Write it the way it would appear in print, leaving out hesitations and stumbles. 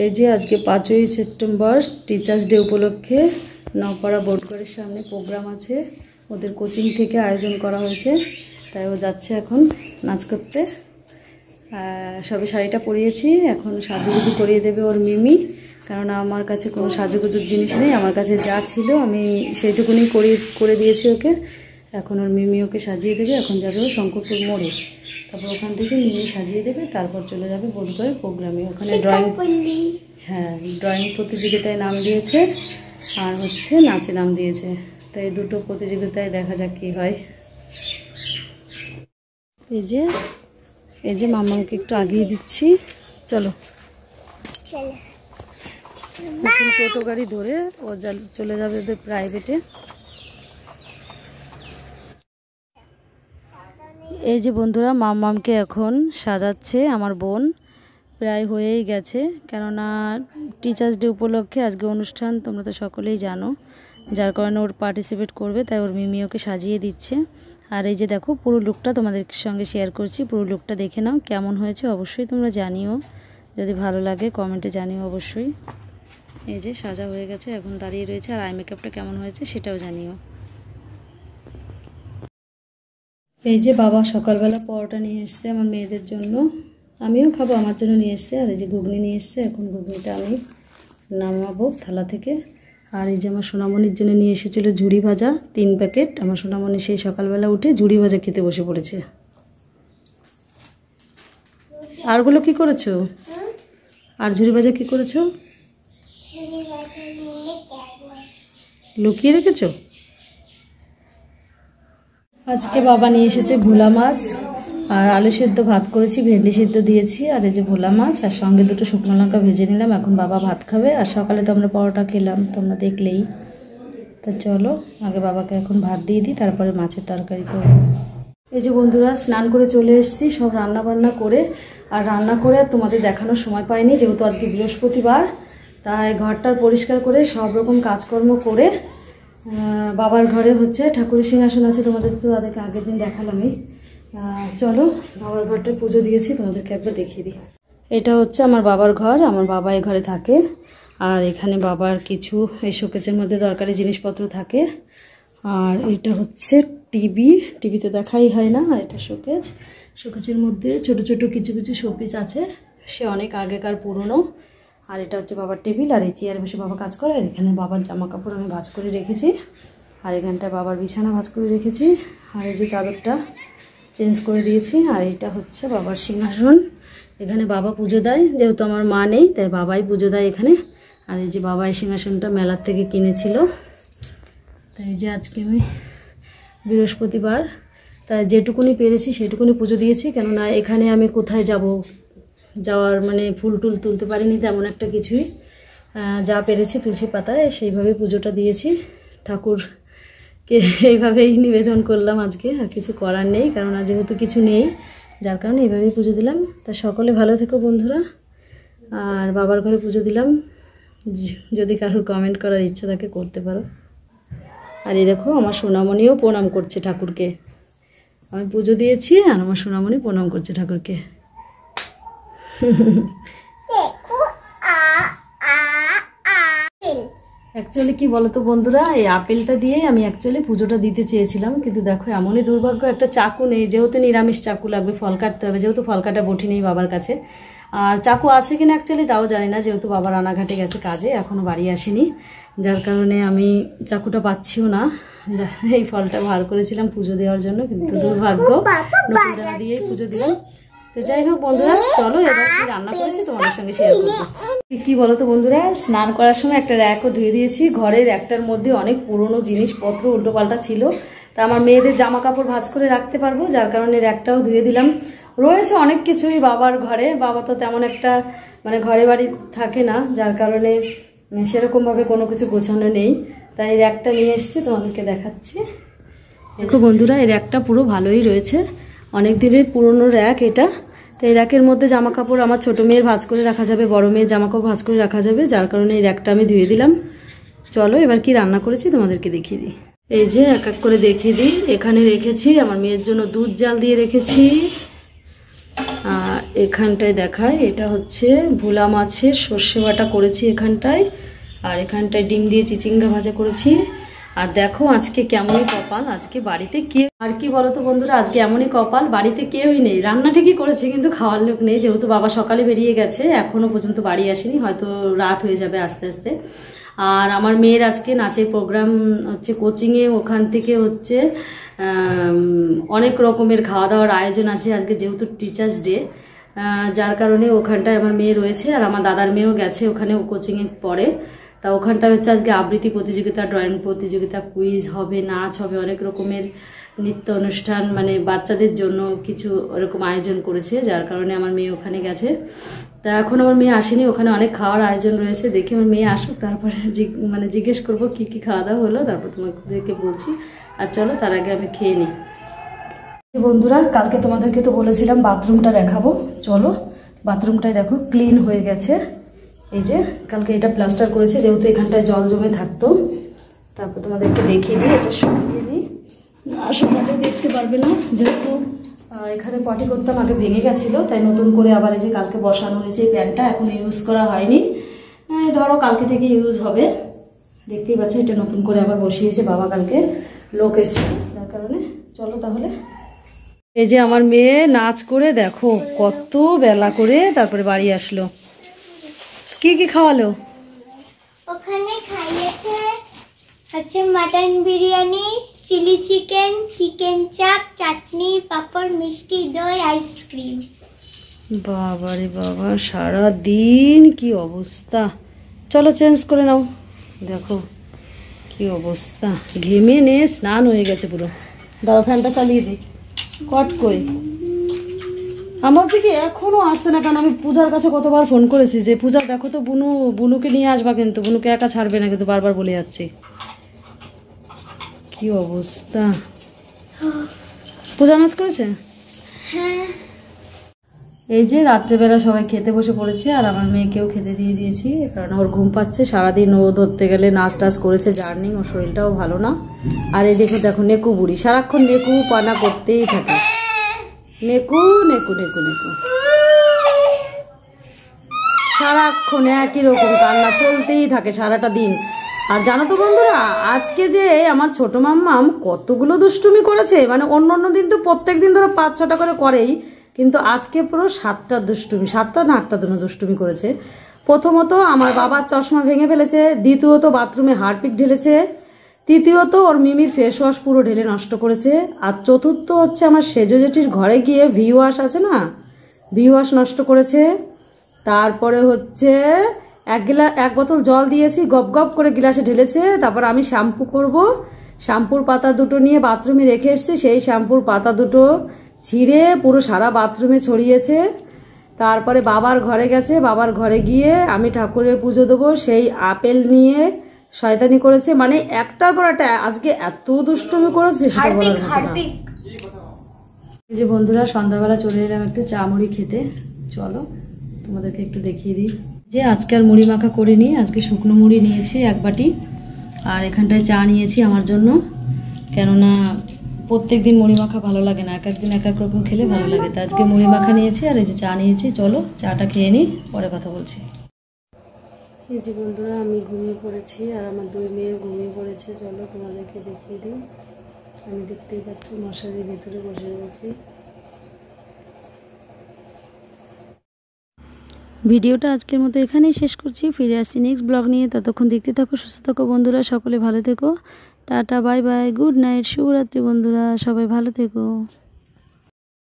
এই যে আজকে 5ই সেপ্টেম্বর টিচার্স ডে উপলক্ষে নওপাড়া বোর্ডঘরের সামনে প্রোগ্রাম আছে। ওদের কোচিং থেকে আয়োজন করা হয়েছে, তাই ও যাচ্ছে এখন নাচ করতে। সবে শাড়িটা পরিয়েছি, এখন সাজুগুজু করিয়ে দেবে ওর মিমি, কারণ আমার কাছে কোনো সাজুগুজুর জিনিস নেই। আমার কাছে যা ছিল আমি সেইটুকুনি করে দিয়েছি ওকে। এখন ওর মিমি ওকে সাজিয়ে দেবে। এখন যাবে ও শঙ্করপুর মোড়ে, তারপর ওখান থেকে মিমি সাজিয়ে দেবে, তারপর চলে যাবে বোর্ডঘরের প্রোগ্রামে। ওখানে ড্রয়িং প্রতিযোগিতায় নাম দিয়েছে আর হচ্ছে নাচে নাম দিয়েছে, তাই দুটো প্রতিযোগিতায় দেখা যাক কি হয়। এই যে মামাকে একটু আগিয়ে দিচ্ছি, চলো। এখন টোটো গাড়ি ধরে ও চলে যাবে ওদের প্রাইভেটে। এই যে বন্ধুরা, মামামকে এখন সাজাচ্ছে আমার বোন, প্রায় হয়েই গেছে। কেননা টিচার্স ডে উপলক্ষে আজকে অনুষ্ঠান, তোমরা তো সকলেই জানো, যার কারণে ওর পার্টিসিপেট করবে, তাই ওর মিমি ওকে সাজিয়ে দিচ্ছে। আর এই যে দেখো, পুরো লুকটা তোমাদের সঙ্গে শেয়ার করছি, পুরো লুকটা দেখে নাও কেমন হয়েছে অবশ্যই তোমরা জানিও, যদি ভালো লাগে কমেন্টে জানিও অবশ্যই। এই যে সাজা হয়ে গেছে, এখন দাঁড়িয়ে রয়েছে। আর আই মেকআপটা কেমন হয়েছে সেটাও জানিও। এই যে বাবা সকালবেলা পরোটা নিয়ে এসছে আমার মেয়েদের জন্য, আমিও খাবো, আমার জন্য নিয়ে এসছে। আর এই যে ঘুগনি নিয়ে এসছে, এখন ঘুগনিটা আমি নামাবো থালা থেকে। আর এই যে আমার সোনামণির জন্য নিয়ে এসেছিলো ঝুড়ি ভাজা 3 প্যাকেট। আমার সোনামণি সেই সকালবেলা উঠে ঝুড়ি ভাজা খেতে বসে পড়েছে। আরগুলো কি করেছো? আর ঝুড়ি ভাজা কি করেছো? লুকিয়ে রেখেছো? আজকে বাবা নিয়ে এসেছে ভোলা মাছ আর আলু সেদ্ধ ভাত করেছি, ভেন্ডি সেদ্ধ দিয়েছি, আর এই যে ভোলা মাছ, আর সঙ্গে দুটো শুকনো লঙ্কা ভেজে নিলাম। এখন বাবা ভাত খাবে, আর সকালে তো আমরা পরোটা খেলাম, তোমরা দেখলেই। তা চলো আগে বাবাকে এখন ভাত দিয়ে দিই, তারপরে মাছের তরকারি করব। এই যে বন্ধুরা, স্নান করে চলে এসেছি সব রান্না বান্না করে। আর রান্না করে তোমাদের দেখানোর সময় পাইনি, যেহেতু আজকে বৃহস্পতিবার, তাই ঘরটার পরিষ্কার করে সব রকম কাজকর্ম করে বাবার ঘরে হচ্ছে ঠাকুরের সিংহাসন আছে, তোমাদের তো তাদেরকে আগের দিন দেখালামই। চলো বাবার ঘরটা পুজো দিয়েছি, তোমাদেরকে একবার দেখিয়ে দিই। এটা হচ্ছে আমার বাবার ঘর, আমার বাবা এই ঘরে থাকে। আর এখানে বাবার কিছু এই শোকেসের মধ্যে দরকারি জিনিসপত্র থাকে। আর এটা হচ্ছে টিভি তো দেখাই হয় না। আর এটা শোকেসের মধ্যে ছোট ছোট কিছু কিছু শোপিস আছে, সে অনেক আগেকার পুরনো। আর এটা হচ্ছে বাবার টেবিল, আর এই চেয়ারে বসে বাবা কাজ করে। আর এখানে বাবার জামা কাপড় আমি ভাঁজ করে রেখেছি, আর এখানটায় বাবার বিছানা ভাঁজ করে রেখেছি। আর এই যে চাদরটা চেঞ্জ করে দিয়েছি। আর এটা হচ্ছে বাবার সিংহাসন, এখানে বাবা পুজো দেয়, যেহেতু আমার মা নেই তাই বাবাই পুজো দেয় এখানে। আর এই যে বাবা এই সিংহাসনটা মেলার থেকে কিনেছিল, তাই যে আজকে আমি বৃহস্পতিবার, তাই যেটুকুনি পেরেছি সেটুকুনি পুজো দিয়েছি। কেননা এখানে আমি কোথায় যাওয়ার মানে ফুল টুল তুলতে পারিনি তেমন একটা কিছুই, যা পেরেছি তুলসী পাতায় সেইভাবে পুজোটা দিয়েছি। ঠাকুরকে এইভাবেই নিবেদন করলাম আজকে, আর কিছু করার নেই, কারণ যেহেতু কিছু নেই যার কারণে এইভাবেই পুজো দিলাম। তা সকলে ভালো থেকো বন্ধুরা। আর বাবার ঘরে পুজো দিলাম, যদি কারোর কমেন্ট করার ইচ্ছা থাকে করতে পারো। আর এই দেখো, আমার সোনামণিও প্রণাম করছে ঠাকুরকে, আমি পুজো দিয়েছি আর আমার সোনামণি প্রণাম করছে ঠাকুরকে। অ্যাকচুয়ালি কি বলতো বন্ধুরা, এই আপেলটা দিয়ে আমি অ্যাকচুয়ালি পুজোটা দিতে চেয়েছিলাম, কিন্তু দেখো এমনই দুর্ভাগ্য, একটা চাকু নেই। যেহেতু নিরামিষ চাকু লাগবে, ফল কাটতে হবে, যেহেতু ফল কাটা বটি নেই বাবার কাছে। আর চাকু আছে কিনা অ্যাকচুয়ালি তাও জানি না, যেহেতু বাবা রানাঘাটে গেছে কাজে, এখনও বাড়ি আসেনি, যার কারণে আমি চাকুটা পাচ্ছিও না। এই ফলটা ভার করেছিলাম পুজো দেওয়ার জন্য, কিন্তু দুর্ভাগ্য নতুন ডালা দিয়েই পুজো দিলাম। তো যাই হোক বন্ধুরা, চলো এবার কি রান্না করেছি তোমাদের সঙ্গে শেয়ার করবো। কি বলো তো বন্ধুরা, স্নান করার সময় একটা র্যাকও ধুয়ে দিয়েছি। ঘরের একটার মধ্যে অনেক পুরনো জিনিসপত্র উল্টোপাল্টা ছিল, তা আমার মেয়েদের জামা কাপড় ভাঁজ করে রাখতে পারবো, যার কারণে র্যাকটাও ধুয়ে দিলাম। রয়েছে অনেক কিছুই বাবার ঘরে, বাবা তো তেমন একটা মানে ঘরে বাড়ি থাকে না, যার কারণে সেরকমভাবে কোনো কিছু গোছানো নেই, তাই র্যাকটা নিয়ে এসেছি, তোমাদেরকে দেখাচ্ছি। দেখো বন্ধুরা, এই র্যাকটা পুরো ভালোই রয়েছে, অনেক দিনের পুরনো র্যাক এটা। তো এই র্যাকের মধ্যে জামা কাপড় আমার ছোটো মেয়ের ভাঁজ করে রাখা যাবে, বড় মেয়ের জামা কাপড় ভাঁজ করে রাখা যাবে, যার কারণে এই র্যাকটা আমি ধুয়ে দিলাম। চলো এবার কি রান্না করেছি তোমাদেরকে দেখিয়ে দিই। এই যে এক এক করে দেখিয়ে দিই। এখানে রেখেছি আমার মেয়ের জন্য দুধ জাল দিয়ে রেখেছি, এখানটায় দেখায়, এটা হচ্ছে ভোলা মাছের সর্ষে বাটা করেছি এখানটায়, আর এখানটায় ডিম দিয়ে চিচিঙ্গা ভাজা করেছি। আর দেখো আজকে কেমনই কপাল, আজকে বাড়িতে কে আর কি বলো তো বন্ধুরা, আজকে এমনই কপাল, বাড়িতে কেউই নেই। রান্না ঠিকই করেছি কিন্তু খাওয়ার লোক নেই, যেহেতু বাবা সকালে বেরিয়ে গেছে, এখনো পর্যন্ত বাড়ি আসেনি, হয়তো রাত হয়ে যাবে আস্তে আস্তে। আর আমার মেয়ের আজকে নাচের প্রোগ্রাম হচ্ছে কোচিংয়ে, ওখান থেকে হচ্ছে অনেক রকমের খাওয়া দাওয়ার আয়োজন আছে আজকে, যেহেতু টিচার্স ডে, যার কারণে ওখানটায় আমার মেয়ে রয়েছে। আর আমার দাদার মেয়েও গেছে ওখানে, ও কোচিংয়ে পড়ে। তা ওখানটা হচ্ছে আজকে আবৃত্তি প্রতিযোগিতা, ড্রয়িং প্রতিযোগিতা, কুইজ হবে, নাচ হবে, অনেক রকমের নৃত্য অনুষ্ঠান, মানে বাচ্চাদের জন্য কিছু ওরকম আয়োজন করেছে, যার কারণে আমার মেয়ে ওখানে গেছে। তা এখন আমার মেয়ে আসেনি, ওখানে অনেক খাওয়ার আয়োজন রয়েছে, দেখি আমার মেয়ে আসুক, তারপরে মানে জিজ্ঞেস করবো কী কী খাওয়া দাওয়া হলো, তারপর তোমাদেরকে বলছি। আর চলো তার আগে আমি খেয়ে নিই। বন্ধুরা কালকে তোমাদেরকে তো বলেছিলাম বাথরুমটা দেখাবো, চলো বাথরুমটাই দেখো ক্লিন হয়ে গেছে। এই যে কালকে এটা প্লাস্টার করেছে, যেহেতু এখানটায় জল জমে থাকতো। তারপর তোমাদেরকে দেখিয়ে দিই, এটা সরিয়ে দিই, সকালে দেখতে পারবে না, যেহেতু এখানে পটি করতাম আগে ভেঙে গেছিলো, তাই নতুন করে আবার এই যে কালকে বসানো হয়েছে। এই প্যানটা এখন ইউজ করা হয়নি, ধরো কালকে থেকে ইউজ হবে। দেখতেই পাচ্ছ এটা নতুন করে আবার বসিয়েছে বাবা, কালকে লোক এসছে, যার কারণে। চলো তাহলে। এই যে আমার মেয়ে নাচ করে দেখো কত বেলা করে তারপরে বাড়ি আসলো। কি কি খাওয়ালো? ওখানে খাইয়েছে হচ্ছে mutton biryani, chilli chicken, chicken চাপ, চাটনি, পাপড়, মিষ্টি দই, আইসক্রিম। বাবা রে বাবা, সারা দিন কি অবস্থা। চলো চেঞ্জ করে নাও, দেখো কি অবস্থা, ঘেমে নে স্নান হয়ে গেছে পুরো। দাঁড়াও ফ্যানটা চালিয়ে দিই। কট কই আমার দিকে এখনো আসছে না, কারণ আমি পূজার কাছে কতবার ফোন করেছি যে পূজা দেখো তো বুনুকে নিয়ে আসবা, কিন্তু বুনুকে একা ছাড়বে না, কিন্তু বারবার বলে যাচ্ছে। কি অবস্থা। পূজা নাচ করেছে? এই যে রাত্রেবেলা সবাই খেতে বসে পড়েছে, আর আমার মেয়েকেও খেতে দিয়ে দিয়েছি, কারণ ওর ঘুম পাচ্ছে। সারাদিন ও ধরতে গেলে নাচ টাচ করেছে, জার্নিং, ওর শরীরটাও ভালো না। আর এই দেখো নেকু বুড়ি সারাক্ষণ নেকু পানা করতেই থাকে, নেকু নেকু নেকু নেকু, সারাক্ষণ একই রকম কান্না চলতেই থাকে সারাটা দিন। আর জানো তো বন্ধুরা, আজকে যে আমার ছোট মাম্মাম কতগুলো দুষ্টুমি করেছে, মানে অন্য দিন তো প্রত্যেক দিন ধরো 5-6টা করে করেই, কিন্তু আজকে পুরো 7টা দুষ্টুমি, 7টা না 8টা দুষ্টুমি করেছে। প্রথমত আমার বাবার চশমা ভেঙে ফেলেছে, দ্বিতীয়ত বাথরুমে হারপিক ঢেলেছে, তৃতীয়ত ওর মিমির ফেস ওয়াশ পুরো ঢেলে নষ্ট করেছে, আর চতুর্থ হচ্ছে আমার সেজো জেঠির ঘরে গিয়ে ভি ওয়াশ আছে না, ভি ওয়াশ নষ্ট করেছে। তারপরে হচ্ছে এক বোতল জল দিয়েছি, গপ গপ করে গ্লাসে ঢেলেছে। তারপর আমি শ্যাম্পু করব, শ্যাম্পুর পাতা দুটো নিয়ে বাথরুমে রেখে এসেছি, সেই শ্যাম্পুর পাতা দুটো ছিঁড়ে পুরো সারা বাথরুমে ছড়িয়েছে। তারপরে বাবার ঘরে গেছে, বাবার ঘরে গিয়ে আমি ঠাকুরের পুজো দেবো, সেই আপেল নিয়ে শয়তানি করেছে, মানে একটার পর একটা আজকে এত দুষ্টুমি করেছে সেটা বলার মতো না। এই যে বন্ধুরা সন্ধ্যাবেলা চলে এলাম একটু চা মুড়ি খেতে, চলো তোমাদেরকে একটু দেখিয়ে দিই। যে আজকে আর মুড়ি মাখা করিনি, আজকে শুকনো মুড়ি নিয়েছি 1 বাটি, আর এখানটায় চা নিয়েছি আমার জন্য, কেননা প্রত্যেক দিন মুড়ি মাখা ভালো লাগে না, এক একদিন এক এক রকম খেলে ভালো লাগে। তো আজকে মুড়ি মাখা নিয়েছি, আর এই যে চা নিয়েছি। চলো চাটা খেয়ে নিই, পরে কথা বলছি। এই যে বন্ধুরা আমি ঘুমিয়ে পড়েছি, আর আমার 2 মেয়ে ঘুমিয়ে পড়েছে। চলো তোমাদেরকে দেখিয়ে দিই। আমি দেখতেই পাচ্ছ মশারির ভিতরে বসে রয়েছি। ভিডিওটা আজকের মতো এখানেই শেষ করছি, ফিরে আসছি নেক্সট ব্লগ নিয়ে। ততক্ষণ দেখতে থাকো, সুস্থ থাকো বন্ধুরা, সকলে ভালো থেকো, tata bye bye, good night, শুভরাত্রি বন্ধুরা, সবাই ভালো থেকো।